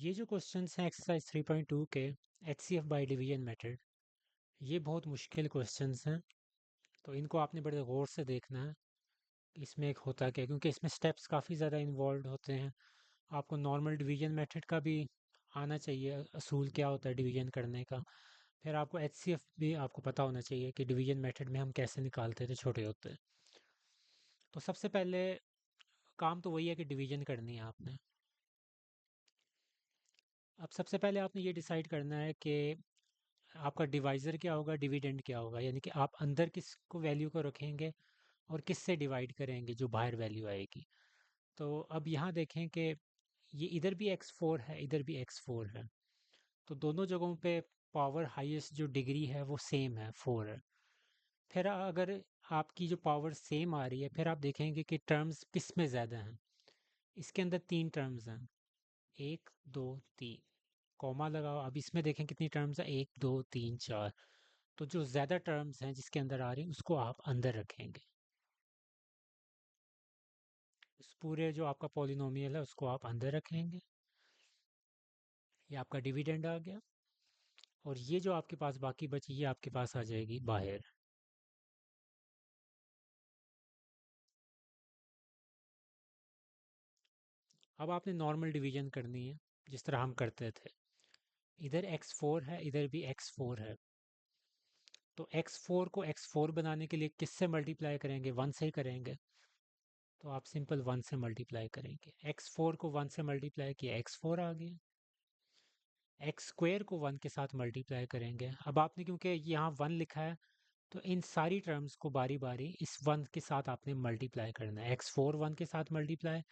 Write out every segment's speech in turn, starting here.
ये जो क्वेश्चंस हैं एक्सरसाइज 3.2 के एचसीएफ बाय डिवीजन मेथड, ये बहुत मुश्किल क्वेश्चंस हैं। तो इनको आपने बड़े गौर से देखना है। इसमें एक होता क्या है, क्योंकि इसमें स्टेप्स काफ़ी ज़्यादा इन्वॉल्व होते हैं। आपको नॉर्मल डिवीजन मेथड का भी आना चाहिए, असूल क्या होता है डिवीजन करने का। फिर आपको एचसीएफ भी आपको पता होना चाहिए कि डिवीजन मेथड में हम कैसे निकालते थे छोटे होते। तो सबसे पहले काम तो वही है कि डिवीजन करनी है आपने। अब सबसे पहले आपने ये डिसाइड करना है कि आपका डिवाइज़र क्या होगा, डिविडेंड क्या होगा, यानी कि आप अंदर किस को वैल्यू को रखेंगे और किस से डिवाइड करेंगे जो बाहर वैल्यू आएगी। तो अब यहाँ देखें कि ये इधर भी x4 है, इधर भी x4 है। तो दोनों जगहों पे पावर हाईएस्ट जो डिग्री है वो सेम है, 4 है। फिर अगर आपकी जो पावर सेम आ रही है, फिर आप देखेंगे कि टर्म्स किस में ज़्यादा हैं। इसके अंदर तीन टर्म्स हैं, एक दो तीन, कॉमा लगाओ। अब इसमें देखें कितनी टर्म्स है, एक दो तीन चार। तो जो ज़्यादा टर्म्स हैं जिसके अंदर आ रही हैं उसको आप अंदर रखेंगे। उस पूरे जो आपका पॉलिनोमियल है उसको आप अंदर रखेंगे। ये आपका डिविडेंड आ गया। और ये जो आपके पास बाकी बची ये आपके पास आ जाएगी बाहर। अब आपने नॉर्मल डिवीजन करनी है जिस तरह हम करते थे। इधर x4 है, इधर भी x4 है। तो x4 को x4 बनाने के लिए किससे मल्टीप्लाई करेंगे, 1 से ही करेंगे। तो आप सिंपल 1 से मल्टीप्लाई करेंगे। x4 को 1 से मल्टीप्लाई किया, x4 आ गया। एक्स स्क्वेयर को 1 के साथ मल्टीप्लाई करेंगे। अब आपने क्योंकि यहाँ 1 लिखा है, तो इन सारी टर्म्स को बारी बारी इस 1 के साथ आपने मल्टीप्लाई करना है। x4 1 के साथ मल्टीप्लाई,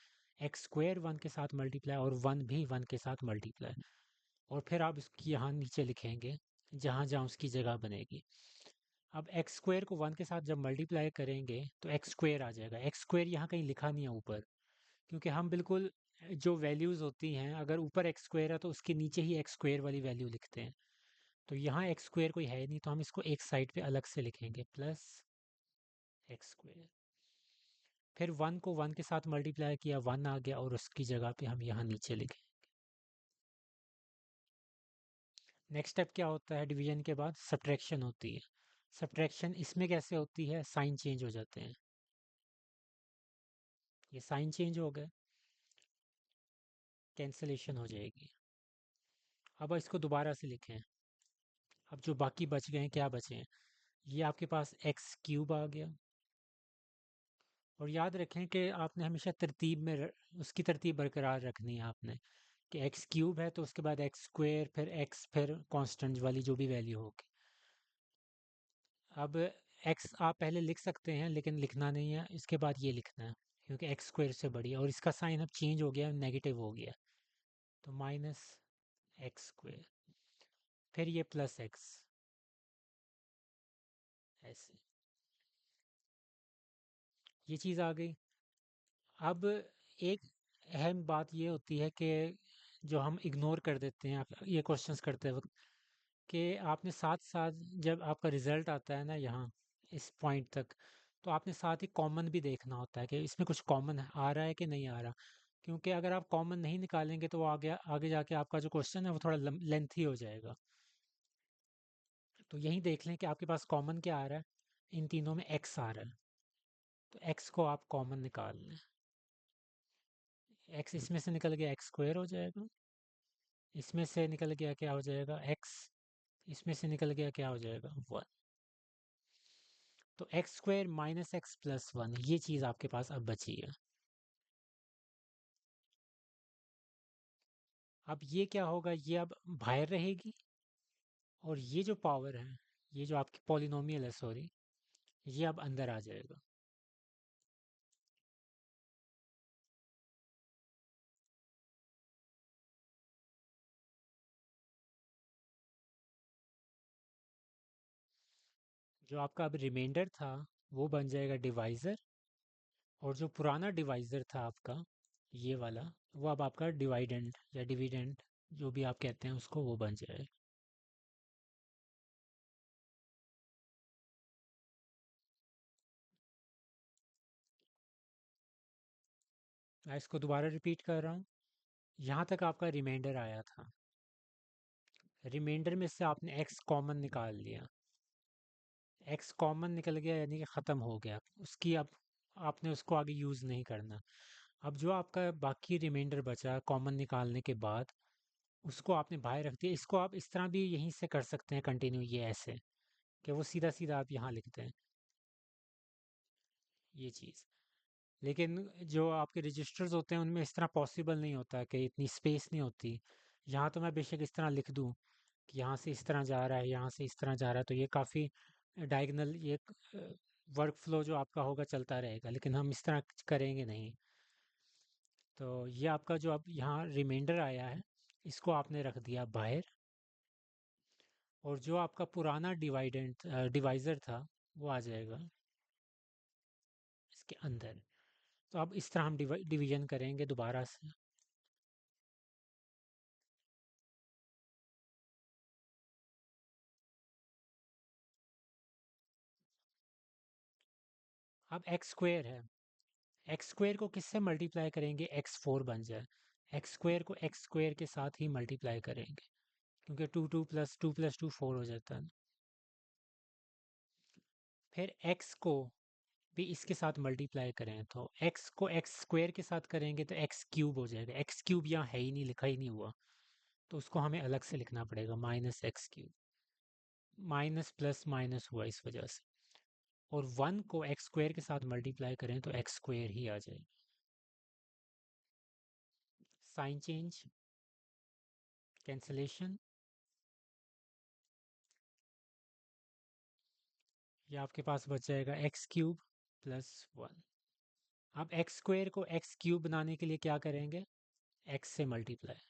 एक्स स्क्वेयर 1 के साथ मल्टीप्लाई और 1 भी 1 के साथ मल्टीप्लाई। और फिर आप इसकी यहाँ नीचे लिखेंगे जहाँ जहाँ उसकी जगह बनेगी। अब एक्स स्क्वेयर को 1 के साथ जब मल्टीप्लाई करेंगे तो एक्स स्क्वेयर आ जाएगा। एक्स स्क्वेयर यहाँ कहीं लिखा नहीं है ऊपर, क्योंकि हम बिल्कुल जो वैल्यूज़ होती हैं अगर ऊपर एक्स स्क्वेयर है तो उसके नीचे ही एक्स स्क्वेयर वाली वैल्यू लिखते हैं। तो यहाँ एक्स स्क्वेयर कोई है नहीं, तो हम इसको एक साइड पे अलग से लिखेंगे, प्लस एक्स स्क्वेयर। फिर 1 को 1 के साथ मल्टीप्लाई किया, 1 आ गया और उसकी जगह पे हम यहाँ नीचे लिखें। नेक्स्ट स्टेप क्या होता है, डिवीजन के बाद सब्ट्रैक्शन होती है। सब्ट्रैक्शन इसमें कैसे होती है, साइन चेंज हो जाते हैं। ये साइन चेंज हो गए, कैंसलेशन हो जाएगी। अब इसको दोबारा से लिखें। अब जो बाकी बच गए हैं, क्या बचे हैं, ये आपके पास एक्स क्यूब आ गया। और याद रखें कि आपने हमेशा तरतीब में उसकी तरतीब बरकरार रखनी है आपने, कि एक्स क्यूब है तो उसके बाद एक्स स्क्वेयर, फिर एक्स, फिर कांस्टेंट वाली जो भी वैल्यू होगी। अब एक्स आप पहले लिख सकते हैं लेकिन लिखना नहीं है, इसके बाद ये लिखना है, क्योंकि एक्स स्क्वेयर से बड़ी है और इसका साइन अब चेंज हो गया, नेगेटिव हो गया। तो माइनस एक्स स्क्वेयर, फिर ये प्लस एक्स, ऐसे ये चीज़ आ गई। अब एक अहम बात ये होती है कि जो हम इग्नोर कर देते हैं ये क्वेश्चंस करते वक्त, कि आपने साथ साथ जब आपका रिजल्ट आता है ना यहाँ इस पॉइंट तक, तो आपने साथ ही कॉमन भी देखना होता है कि इसमें कुछ कॉमन आ रहा है कि नहीं आ रहा। क्योंकि अगर आप कॉमन नहीं निकालेंगे तो आगे आगे जाके आपका जो क्वेश्चन है वो थोड़ा लेंथी हो जाएगा। तो यही देख लें कि आपके पास कॉमन क्या आ रहा है, इन तीनों में एक्स आ रहा है। तो एक्स को आप कॉमन निकाल लें। एक्स इसमें से निकल गया, एक्स स्क्वेयर हो जाएगा। इसमें से निकल गया क्या हो जाएगा, एक्स। इसमें से निकल गया क्या हो जाएगा, 1। तो x square minus x plus 1, ये चीज़ आपके पास अब बची है। अब ये क्या होगा, ये अब बाहर रहेगी। और ये जो पावर है, ये जो आपकी पॉलिनोमियल है, सॉरी, ये अब अंदर आ जाएगा। जो आपका अब रिमाइंडर था वो बन जाएगा डिवाइज़र। और जो पुराना डिवाइज़र था आपका, ये वाला, वो अब आपका डिवाइडेंड या डिविडेंड, जो भी आप कहते हैं उसको, वो बन जाएगा। मैं इसको दोबारा रिपीट कर रहा हूँ। यहाँ तक आपका रिमाइंडर आया था। रिमाइंडर में से आपने एक्स कॉमन निकाल लिया। एक्स कॉमन निकल गया यानी कि ख़त्म हो गया, उसकी अब आपने उसको आगे यूज़ नहीं करना। अब जो आपका बाकी रिमाइंडर बचा कॉमन निकालने के बाद, उसको आपने बाहर रख दिया। इसको आप इस तरह भी यहीं से कर सकते हैं कंटिन्यू, ये ऐसे कि वो सीधा सीधा आप यहाँ लिखते हैं ये चीज़। लेकिन जो आपके रजिस्टर्स होते हैं उनमें इस तरह पॉसिबल नहीं होता कि इतनी स्पेस नहीं होती। यहाँ तो मैं बेशक इस तरह लिख दूँ कि यहाँ से इस तरह जा रहा है, यहाँ से इस तरह जा रहा है, तो ये काफ़ी डायगनल ये वर्क फ्लो जो आपका होगा चलता रहेगा, लेकिन हम इस तरह करेंगे नहीं। तो ये आपका जो अब यहाँ रिमाइंडर आया है, इसको आपने रख दिया बाहर, और जो आपका पुराना डिवाइडेंट डिवाइज़र था वो आ जाएगा इसके अंदर। तो अब इस तरह हम डिवीजन करेंगे दोबारा से। अब एक्स स्क्वेयर है, एक्स स्क्वेयर को किससे मल्टीप्लाई करेंगे, एक्स फोर बन जाए। एक्स स्क्वेयर को एक्स स्क्वेयर के साथ ही मल्टीप्लाई करेंगे, क्योंकि टू प्लस टू फोर हो जाता है। फिर एक्स को भी इसके साथ मल्टीप्लाई करें तो एक्स को एक्स स्क्वेयर के साथ करेंगे तो एक्स क्यूब हो जाएगा। एक्स क्यूब यहाँ है ही नहीं, लिखा ही नहीं हुआ, तो उसको हमें अलग से लिखना पड़ेगा, minus x cube. Minus plus minus हुआ इस वजह से। और वन को एक्स स्क्वेयर के साथ मल्टीप्लाई करें तो एक्स स्क्वेयर ही आ जाएगा। साइन चेंज, कैंसलेशन, ये आपके पास बच जाएगा एक्स क्यूब प्लस वन। अब एक्स स्क्वेयर को एक्स क्यूब बनाने के लिए क्या करेंगे, एक्स से मल्टीप्लाई।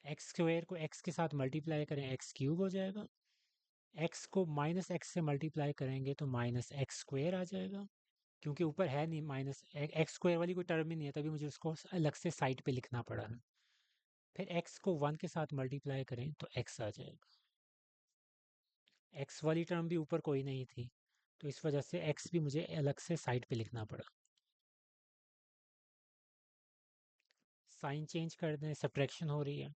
एक्स स्क्वेयर को एक्स के साथ मल्टीप्लाई करें, एक्स क्यूब हो जाएगा। एक्स को माइनस एक्स से मल्टीप्लाई करेंगे तो माइनस एक्स स्क्वेयर आ जाएगा, क्योंकि ऊपर है नहीं माइनस एक्स स्क्वेयर वाली कोई टर्म ही नहीं है, तभी मुझे उसको अलग से साइड पे लिखना पड़ा है। फिर एक्स को वन के साथ मल्टीप्लाई करें तो एक्स आ जाएगा। एक्स वाली टर्म भी ऊपर कोई नहीं थी, तो इस वजह से एक्स भी मुझे अलग से साइड पे लिखना पड़ा। साइन चेंज कर दें, सब्ट्रैक्शन हो रही है।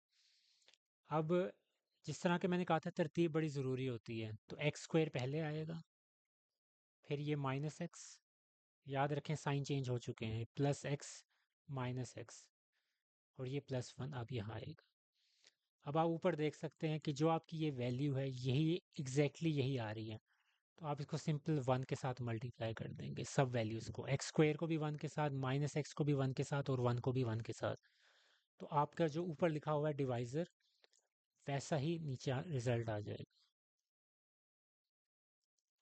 अब जिस तरह के मैंने कहा था तरतीब बड़ी ज़रूरी होती है, तो एक्स स्क्वेयर पहले आएगा, फिर ये माइनस एक्स, याद रखें साइन चेंज हो चुके हैं, प्लस एक्स माइनस एक्स, और ये प्लस वन अब यहाँ आएगा। अब आप ऊपर देख सकते हैं कि जो आपकी ये वैल्यू है यही यही आ रही है, तो आप इसको सिंपल वन के साथ मल्टीप्लाई कर देंगे सब वैल्यूज़ को, एक्स स्क्वेयर को भी वन के साथ, माइनस एक्स को भी वन के साथ, और वन को भी वन के साथ। तो आपका जो ऊपर लिखा हुआ है डिवाइज़र, वैसा ही नीचे रिजल्ट आ जाएगा,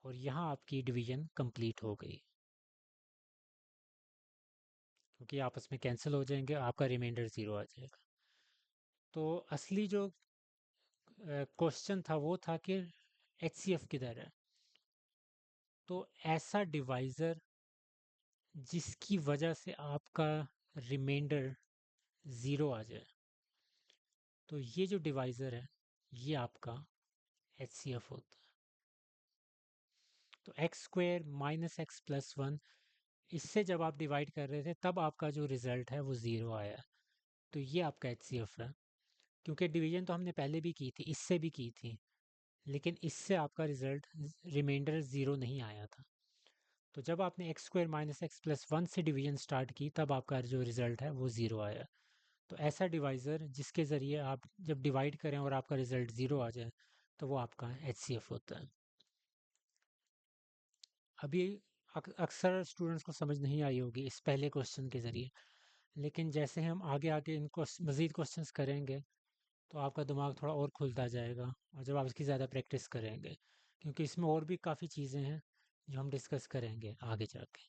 और यहाँ आपकी डिवीजन कंप्लीट हो गई, क्योंकि आपस में कैंसिल हो जाएंगे, आपका रिमाइंडर ज़ीरो आ जाएगा। तो असली जो क्वेश्चन था वो था कि एचसीएफ किधर है। तो ऐसा डिवाइज़र जिसकी वजह से आपका रिमाइंडर ज़ीरो आ जाए, तो ये जो डिवाइज़र है ये आपका एचसीएफ होता है। तो x square minus x plus one, इससे जब आप डिवाइड कर रहे थे तब आपका जो रिज़ल्ट है वो ज़ीरो आया, तो ये आपका एचसीएफ है। क्योंकि डिवीजन तो हमने पहले भी की थी, इससे भी की थी, लेकिन इससे आपका रिजल्ट रिमाइंडर ज़ीरो नहीं आया था। तो जब आपने x square minus x plus one से डिवीजन स्टार्ट की तब आपका जो रिजल्ट है वो ज़ीरो आया। तो ऐसा डिवाइज़र जिसके ज़रिए आप जब डिवाइड करें और आपका रिजल्ट ज़ीरो आ जाए, तो वो आपका एचसीएफ होता है। अभी अक्सर स्टूडेंट्स को समझ नहीं आई होगी इस पहले क्वेश्चन के ज़रिए, लेकिन जैसे हम आगे आगे इनको मज़ीद क्वेश्चंस करेंगे तो आपका दिमाग थोड़ा और खुलता जाएगा, और जब आप इसकी ज़्यादा प्रैक्टिस करेंगे, क्योंकि इसमें और भी काफ़ी चीज़ें हैं जो हम डिस्कस करेंगे आगे जाके।